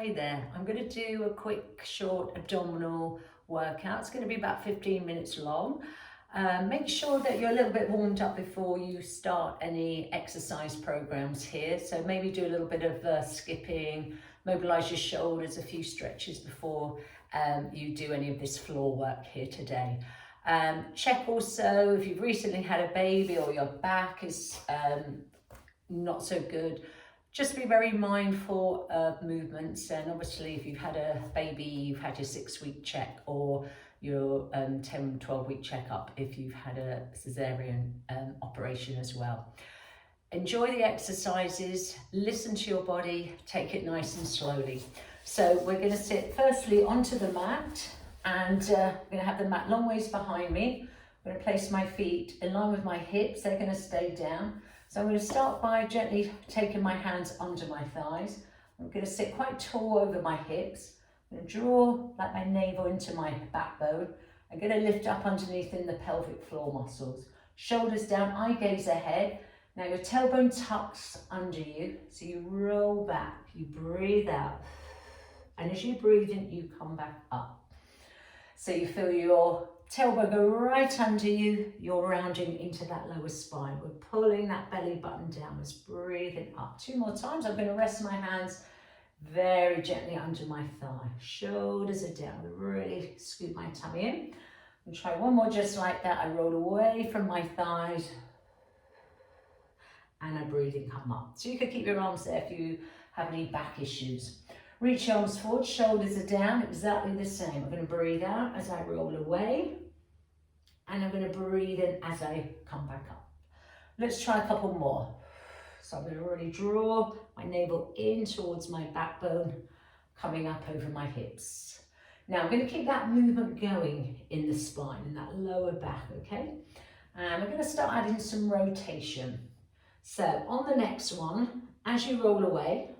Hi there, I'm going to do a quick short abdominal workout. It's going to be about 15 minutes long. Make sure that you're a little bit warmed up before you start any exercise programs here. So maybe do a little bit of skipping, mobilize your shoulders, a few stretches before you do any of this floor work here today. Check also if you've recently had a baby or your back is not so good. Just be very mindful of movements, and obviously if you've had a baby, you've had your 6-week check or your 10, 12-week checkup if you've had a cesarean operation as well. Enjoy the exercises, listen to your body, take it nice and slowly. So we're going to sit firstly onto the mat, and I'm going to have the mat long ways behind me. I'm going to place my feet in line with my hips, they're going to stay down. So I'm going to start by gently taking my hands under my thighs. I'm going to sit quite tall over my hips. I'm going to draw like my navel into my backbone. I'm going to lift up underneath in the pelvic floor muscles. Shoulders down, eye gaze ahead. Now your tailbone tucks under you, so you roll back, you breathe out. And as you breathe in, you come back up. So you feel your tailbone go right under you, you're rounding into that lower spine. We're pulling that belly button downwards, breathing up. 2 more times. I'm going to rest my hands very gently under my thigh. Shoulders are down. Really scoop my tummy in. And try one more just like that. I roll away from my thighs and I breathe and come up. So you could keep your arms there if you have any back issues. Reach your arms forward, shoulders are down, exactly the same. I'm going to breathe out as I roll away, and I'm going to breathe in as I come back up. Let's try a couple more. So I'm going to really draw my navel in towards my backbone, coming up over my hips. Now I'm going to keep that movement going in the spine, in that lower back, okay? And we're going to start adding some rotation. So on the next one, as you roll away,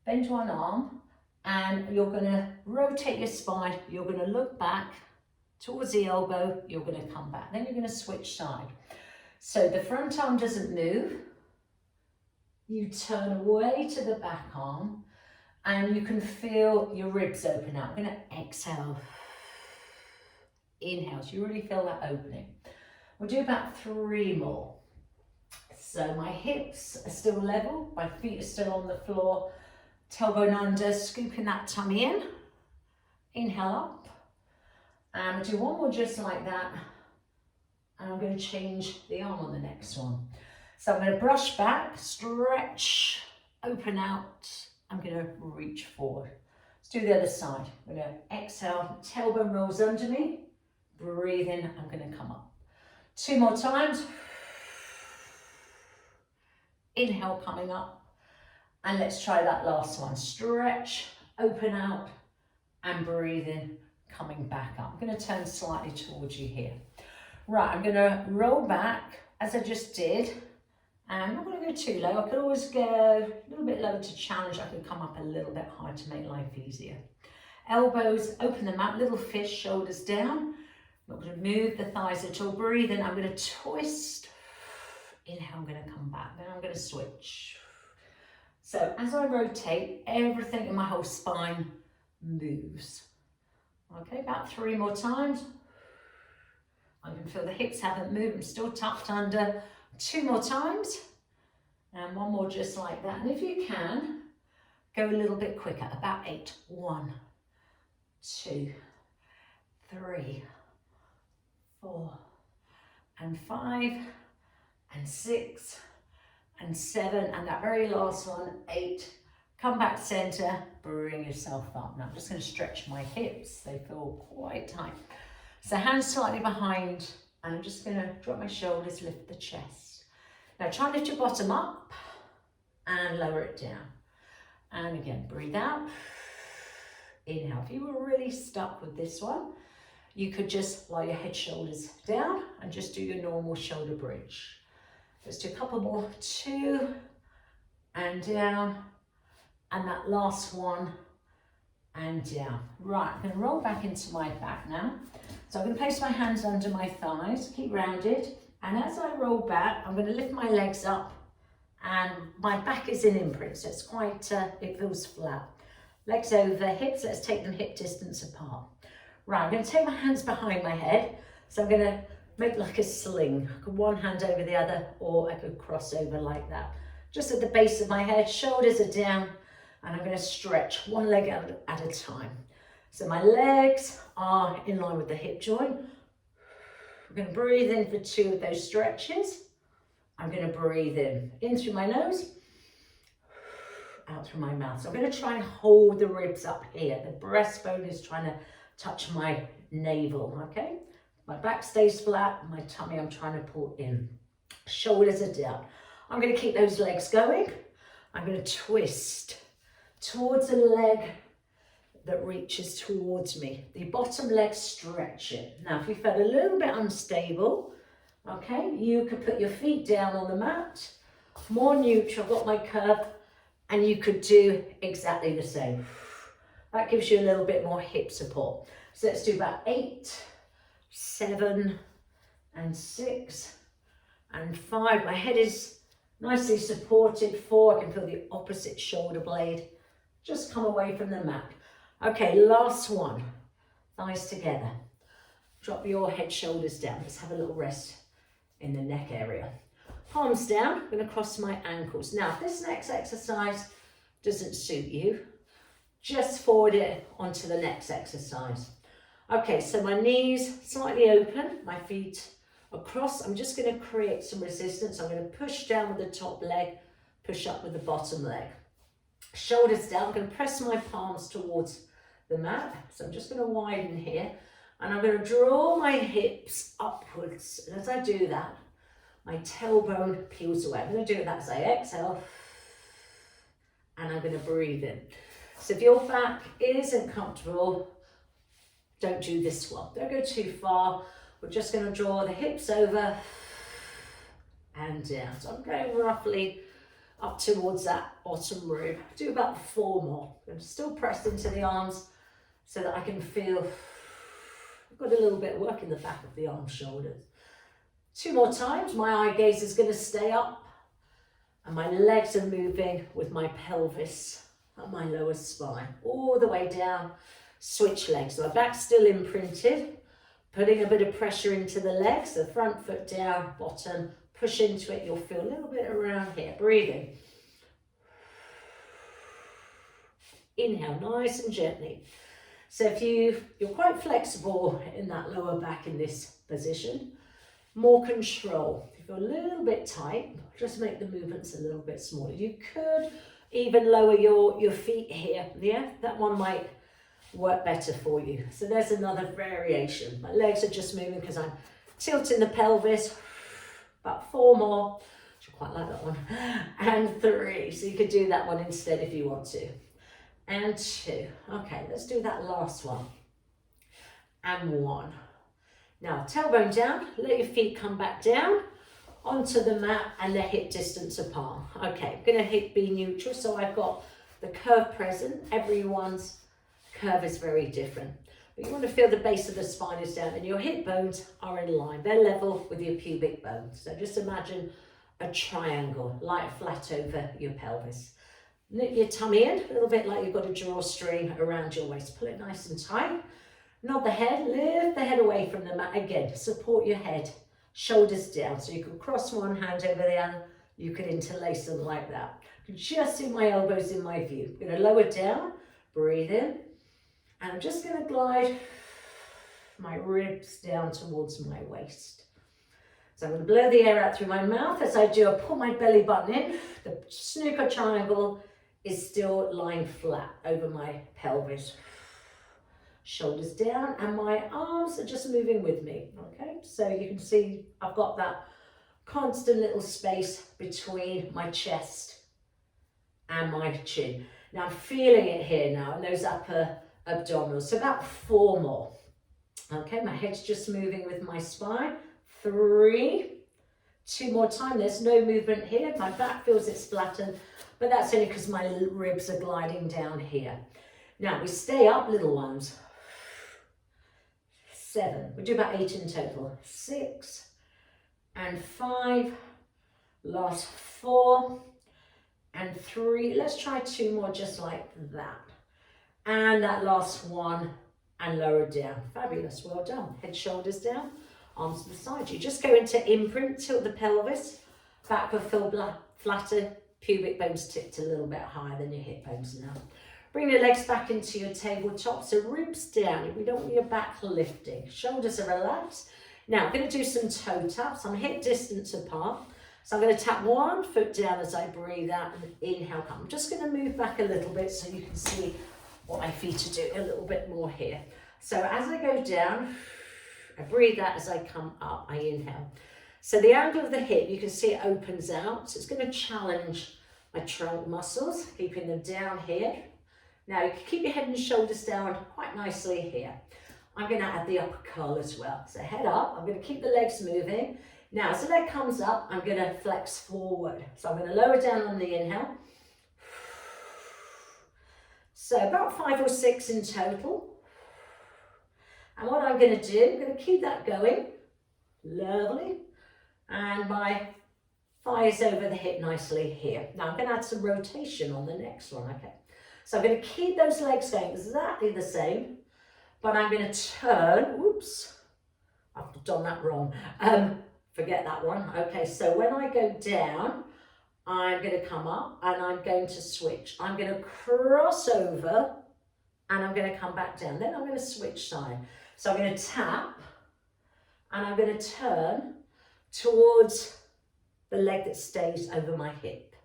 bend one arm and you're going to rotate your spine. You're going to look back towards the elbow. You're going to come back. Then you're going to switch side. So the front arm doesn't move. You turn away to the back arm and you can feel your ribs open out. I'm going to exhale. Inhale. So you really feel that opening. We'll do about 3 more. So my hips are still level. My feet are still on the floor. Tailbone under, scooping that tummy in. Inhale up. And we'll do one more just like that. And I'm going to change the arm on the next one. So I'm going to brush back, stretch, open out. I'm going to reach forward. Let's do the other side. I'm going to exhale, tailbone rolls under me. Breathe in, I'm going to come up. 2 more times. Inhale, coming up. And let's try that last one. Stretch, open out, and breathe in, coming back up. I'm going to turn slightly towards you here. Right, I'm going to roll back, as I just did. And I'm not going to go too low. I could always go a little bit lower to challenge. I could come up a little bit higher to make life easier. Elbows, open them out, little fish, shoulders down. I'm not going to move the thighs at all. Breathe in, I'm going to twist. Inhale, I'm going to come back. Then I'm going to switch. So as I rotate, everything in my whole spine moves. Okay, about 3 more times. I can feel the hips haven't moved. I'm still tucked under. 2 more times. And 1 more just like that. And if you can, go a little bit quicker. About 8. 1, 2, 3, 4, and 5, and 6, and 7, and that very last one, 8. Come back center, bring yourself up. Now I'm just going to stretch my hips. They feel quite tight. So hands slightly behind, and I'm just going to drop my shoulders, lift the chest. Now try and lift your bottom up and lower it down. And again, breathe out. Inhale. If you were really stuck with this one, you could just lie your head, shoulders down and just do your normal shoulder bridge. Let's do a couple more. 2 and down, and that last one and down. Right, I'm going to roll back into my back now. So I'm going to place my hands under my thighs, keep rounded, and as I roll back, I'm going to lift my legs up, and my back is in imprint, so it's quite, it feels flat. Legs over hips, let's take them hip distance apart. Right, I'm going to take my hands behind my head. So I'm going to make like a sling. I could one hand over the other, or I could cross over like that. Just at the base of my head, shoulders are down, and I'm going to stretch one leg at a time. So my legs are in line with the hip joint. I'm going to breathe in for 2 of those stretches. I'm going to breathe in through my nose, out through my mouth. So I'm going to try and hold the ribs up here. The breastbone is trying to touch my navel, okay? My back stays flat, my tummy I'm trying to pull in. Shoulders are down. I'm going to keep those legs going. I'm going to twist towards a leg that reaches towards me. The bottom leg, stretch it. Now, if you felt a little bit unstable, okay, you could put your feet down on the mat, more neutral, I've got my curve, and you could do exactly the same. That gives you a little bit more hip support. So let's do about 8, 7, and 6, and 5. My head is nicely supported. 4, I can feel the opposite shoulder blade. Just come away from the mat. Okay, last one. Thighs together. Drop your head, shoulders down. Let's have a little rest in the neck area. Palms down, I'm going to cross my ankles. Now, if this next exercise doesn't suit you, just forward it onto the next exercise. Okay, so my knees slightly open, my feet across. I'm just going to create some resistance. I'm going to push down with the top leg, push up with the bottom leg. Shoulders down, I'm going to press my palms towards the mat. So I'm just going to widen here, and I'm going to draw my hips upwards. And as I do that, my tailbone peels away. I'm going to do that as I exhale, and I'm going to breathe in. So if your back isn't comfortable, don't do this one. Don't go too far. We're just going to draw the hips over and down. So I'm going roughly up towards that bottom rib. Do about 4 more. I'm still pressed into the arms so that I can feel I've got a little bit of work in the back of the arms, shoulders. 2 more times. My eye gaze is going to stay up, and my legs are moving with my pelvis and my lower spine all the way down. Switch legs. So my back's still imprinted, putting a bit of pressure into the legs. The front foot down, bottom, push into it. You'll feel a little bit around here. Breathing. Inhale, nice and gently. So if you're quite flexible in that lower back in this position, more control. If you're a little bit tight, just make the movements a little bit smaller. You could even lower your feet here. Yeah, that one might work better for you. So there's another variation. My legs are just moving because I'm tilting the pelvis. About 4 more. I quite like that one. And 3. So you could do that one instead if you want to. And 2. Okay, let's do that last one. And 1. Now, tailbone down, let your feet come back down onto the mat and the hip distance apart. Okay, I'm going to be neutral, so I've got the curve present. Everyone's curve is very different. But you want to feel the base of the spine is down and your hip bones are in line. They're level with your pubic bones. So just imagine a triangle, lie flat over your pelvis. Knit your tummy in, a little bit like you've got a drawstring around your waist. Pull it nice and tight. Nod the head, lift the head away from the mat. Again, support your head, shoulders down. So you can cross one hand over the other. You could interlace them like that. You can just see my elbows in my view. I'm going to lower down, breathe in. And I'm just going to glide my ribs down towards my waist. So I'm going to blow the air out through my mouth. As I do, I pull my belly button in. The snooker triangle is still lying flat over my pelvis. Shoulders down, and my arms are just moving with me. Okay, so you can see I've got that constant little space between my chest and my chin. Now I'm feeling it here now in those upper abdominals. So about 4 more. Okay, my head's just moving with my spine. 3. 2 more time. There's no movement here. My back feels it's flattened, but that's only because my ribs are gliding down here. Now we stay up, little ones. 7. We do about 8 in total. 6 and 5. Last 4 and 3. Let's try 2 more just like that. And that last one, and lower down. Fabulous, well done. Head, shoulders down, arms to the side. You just go into imprint, tilt the pelvis, back will feel flatter, pubic bones tipped a little bit higher than your hip bones now. Bring your legs back into your tabletop, so ribs down. We don't want your back lifting. Shoulders are relaxed. Now, I'm going to do some toe taps. I'm hip distance apart. So I'm going to tap one foot down as I breathe out and inhale. I'm just going to move back a little bit so you can see what my feet are doing a little bit more here. So as I go down, I breathe out. As I come up, I inhale. So the angle of the hip, you can see it opens out. So it's going to challenge my trunk muscles, keeping them down here. Now you can keep your head and shoulders down quite nicely here. I'm going to add the upper curl as well. So head up, I'm going to keep the legs moving. Now as the leg comes up, I'm going to flex forward. So I'm going to lower down on the inhale. So about 5 or 6 in total. And what I'm going to do, I'm going to keep that going. Lovely. And my thighs over the hip nicely here. Now I'm going to add some rotation on the next one, okay? So I'm going to keep those legs going exactly the same, but I'm going to turn, whoops, I've done that wrong. Forget that one. Okay, so when I go down, I'm going to come up and I'm going to switch. I'm going to cross over and I'm going to come back down. Then I'm going to switch side. So I'm going to tap and I'm going to turn towards the leg that stays over my hip.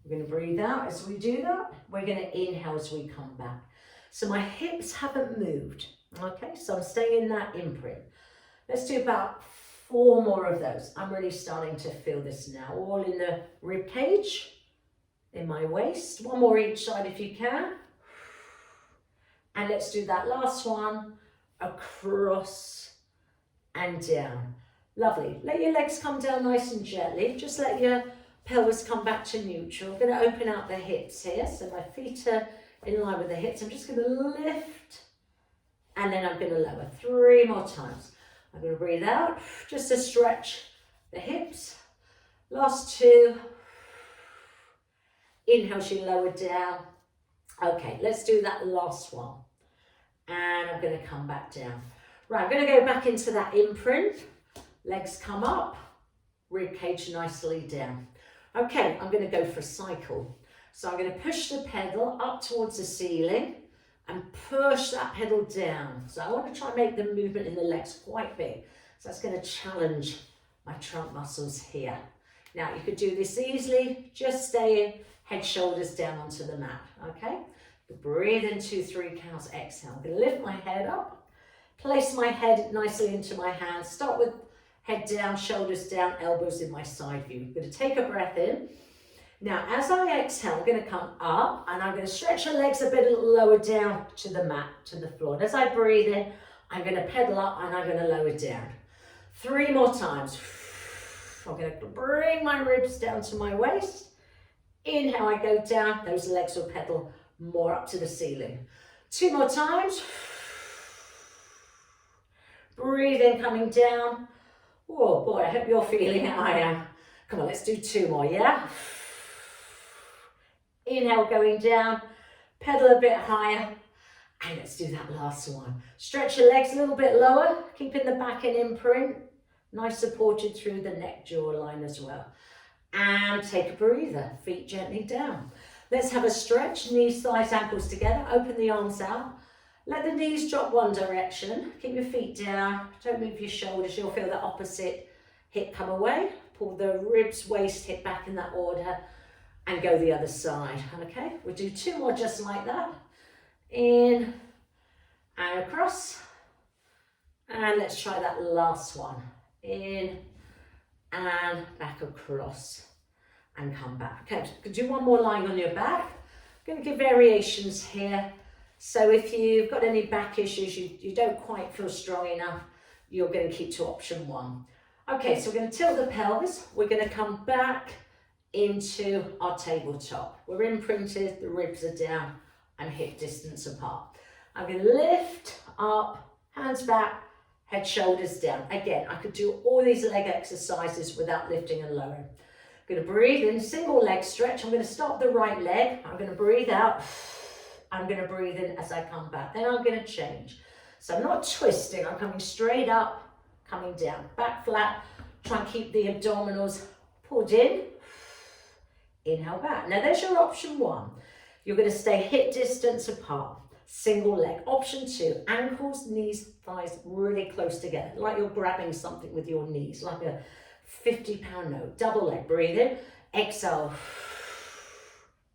We're going to breathe out as we do that. We're going to inhale as we come back. So my hips haven't moved. Okay, so I'm staying in that imprint. Let's do about 4 more of those. I'm really starting to feel this now. All in the rib cage, in my waist. 1 more each side if you can. And let's do that last one. Across and down. Lovely. Let your legs come down nice and gently. Just let your pelvis come back to neutral. I'm going to open out the hips here. So my feet are in line with the hips. I'm just going to lift and then I'm going to lower. 3 more times. I'm going to breathe out just to stretch the hips. Last 2. Inhale, she lower down. Okay, let's do that last one. And I'm going to come back down. Right, I'm going to go back into that imprint. Legs come up, rib cage nicely down. Okay, I'm going to go for a cycle. So I'm going to push the pedal up towards the ceiling and push that pedal down. So I want to try and make the movement in the legs quite big. So that's going to challenge my trunk muscles here. Now you could do this easily, just stay in, head, shoulders down onto the mat, okay? Breathe in 2, 3 counts, exhale. I'm going to lift my head up, place my head nicely into my hands, start with head down, shoulders down, elbows in my side view. I'm going to take a breath in. Now, as I exhale, I'm going to come up and I'm going to stretch the legs a bit lower down to the mat, to the floor. And as I breathe in, I'm going to pedal up and I'm going to lower down. 3 more times. I'm going to bring my ribs down to my waist. Inhale, I go down. Those legs will pedal more up to the ceiling. 2 more times. Breathe in, coming down. Oh boy, I hope you're feeling it. I am. Come on, let's do 2 more, yeah? Inhale, going down, pedal a bit higher, and let's do that last one. Stretch your legs a little bit lower, keeping the back in imprint, nice supported through the neck jawline as well. And take a breather, feet gently down. Let's have a stretch, knees, thighs, ankles together, open the arms out. Let the knees drop one direction, keep your feet down, don't move your shoulders, you'll feel the opposite hip come away. Pull the ribs, waist, hip back in that order and go the other side, okay? We'll do 2 more just like that. In and across. And let's try that last one. In and back across and come back. Okay, do 1 more lying on your back. I'm going to give variations here. So if you've got any back issues, you don't quite feel strong enough, you're going to keep to option 1. Okay, so we're going to tilt the pelvis. We're going to come back into our tabletop. We're imprinted, the ribs are down and hip distance apart. I'm going to lift up, hands back, head, shoulders down. Again, I could do all these leg exercises without lifting and lowering. I'm going to breathe in, single leg stretch. I'm going to stop the right leg. I'm going to breathe out I'm going to breathe in as I come back. Then I'm going to change. So I'm not twisting, I'm coming straight up, coming down, back flat. Try and keep the abdominals pulled in. Inhale back. Now there's your option one. You're going to stay hip distance apart. Single leg. Option two, ankles, knees, thighs really close together, like you're grabbing something with your knees, like a 50-pound note. Double leg. Breathe in. Exhale.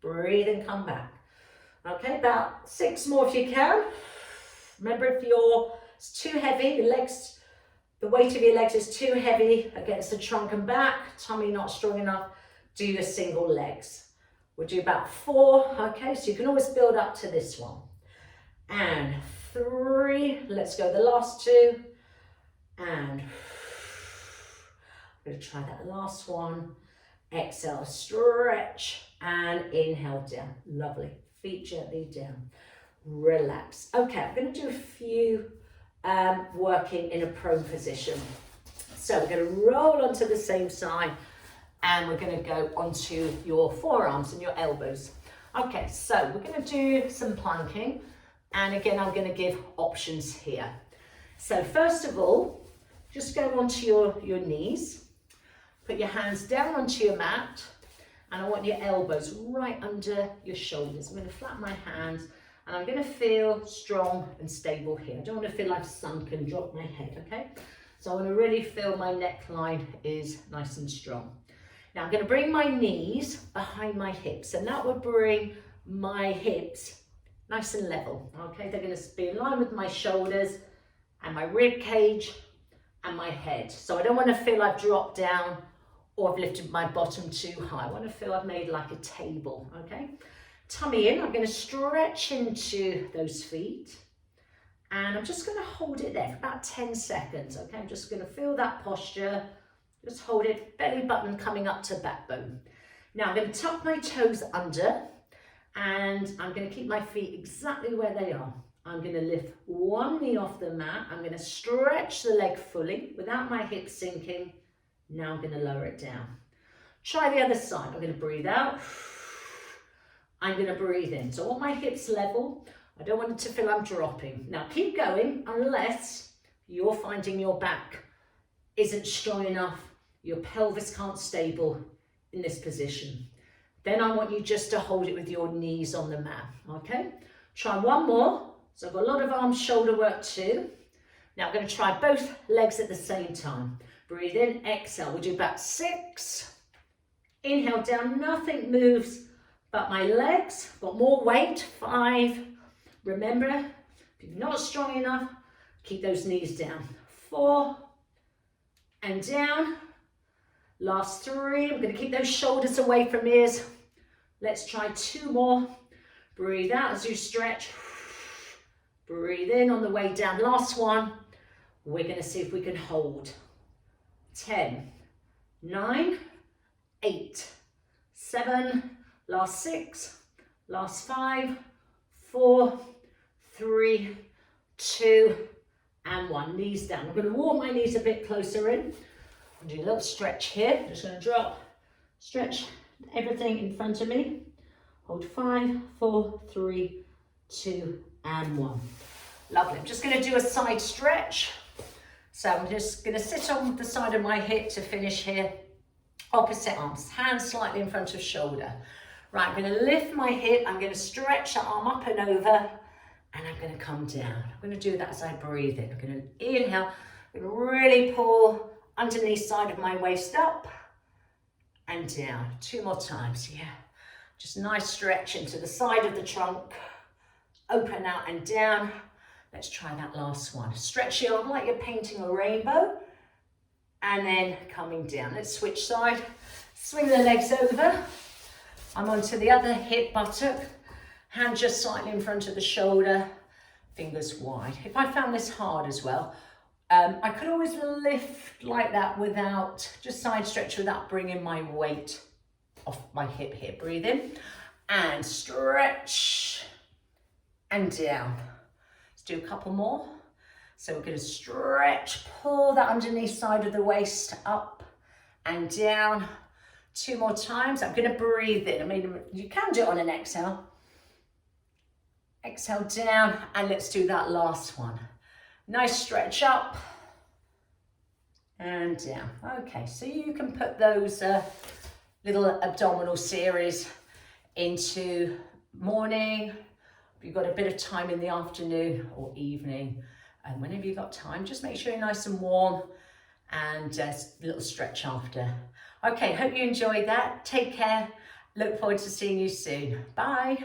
Breathe and come back. Okay, about 6 more if you can. Remember, if it's too heavy, your legs, the weight of your legs is too heavy against the trunk and back, tummy not strong enough, do your single legs. We'll do about 4, okay, so you can always build up to this one. And 3, let's go the last 2, and I'm going to try that last one. Exhale, stretch, and inhale down. Lovely. Feet gently down. Relax. Okay, I'm going to do a few working in a prone position. So we're going to roll onto the same side, and we're going to go onto your forearms and your elbows. Okay, so we're going to do some planking, and again, I'm going to give options here. So first of all, just go onto your knees. Put your hands down onto your mat, and I want your elbows right under your shoulders. I'm going to flatten my hands, and I'm going to feel strong and stable here. I don't want to feel like sunk and drop my head, okay? So I want to really feel my neckline is nice and strong. Now I'm going to bring my knees behind my hips, and that would bring my hips nice and level, okay? They're going to be in line with my shoulders and my rib cage and my head. So I don't want to feel I've dropped down or I've lifted my bottom too high. I want to feel I've made like a table, okay? Tummy in, I'm going to stretch into those feet, and I'm just going to hold it there for about 10 seconds, okay? I'm just going to feel that posture, just hold it, belly button coming up to backbone. Now I'm going to tuck my toes under, and I'm going to keep my feet exactly where they are. I'm going to lift one knee off the mat, I'm going to stretch the leg fully without my hips sinking. Now I'm going to lower it down. Try the other side. I'm going to breathe out. I'm going to breathe in. So I want my hips level. I don't want it to feel I'm dropping. Now keep going unless you're finding your back isn't strong enough, your pelvis can't stable in this position. Then I want you just to hold it with your knees on the mat, okay? Try one more. So I've got a lot of arm shoulder work too. Now I'm going to try both legs at the same time. Breathe in, exhale. We'll do about 6. Inhale down, nothing moves but my legs. Got more weight, 5. Remember, if you're not strong enough, keep those knees down. 4, and down. Last 3, I'm going to keep those shoulders away from ears. Let's try 2 more. Breathe out as you stretch. Breathe in on the way down. Last one. We're going to see if we can hold. 10, 9, 8, 7, last 6, last 5, 4, 3, 2, and 1. Knees down. I'm going to walk my knees a bit closer in. I'll do a little stretch here. Just going to drop, stretch everything in front of me. Hold 5, 4, 3, 2, and 1. Lovely. I'm just going to do a side stretch. So I'm just going to sit on the side of my hip to finish here. Opposite arms, hands slightly in front of shoulder. Right, I'm going to lift my hip, I'm going to stretch the arm up and over, and I'm going to come down. I'm going to do that as I breathe in. I'm going to inhale, I'm going to really pull underneath side of my waist up and down. 2 more times, yeah. Just nice stretch into the side of the trunk, open out and down. Let's try that last one. Stretch your arm like you're painting a rainbow, and then coming down. Let's switch side. Swing the legs over. I'm onto the other hip buttock. Hand just slightly in front of the shoulder, fingers wide. If I found this hard as well, I could always lift like that without, just side stretch without bringing my weight off my hip here. Breathe in and stretch and down. Let's do a couple more. So we're going to stretch, pull that underneath side of the waist up and down. 2 more times. I'm going to breathe in. I mean, you can do it on an exhale. Exhale down, and let's do that last one. Nice stretch up and down. Okay, so you can put those little abdominal series into morning. If you've got a bit of time in the afternoon or evening, and whenever you've got time, just make sure you're nice and warm, and a little stretch after. Okay, hope you enjoyed that. Take care. Look forward to seeing you soon. Bye.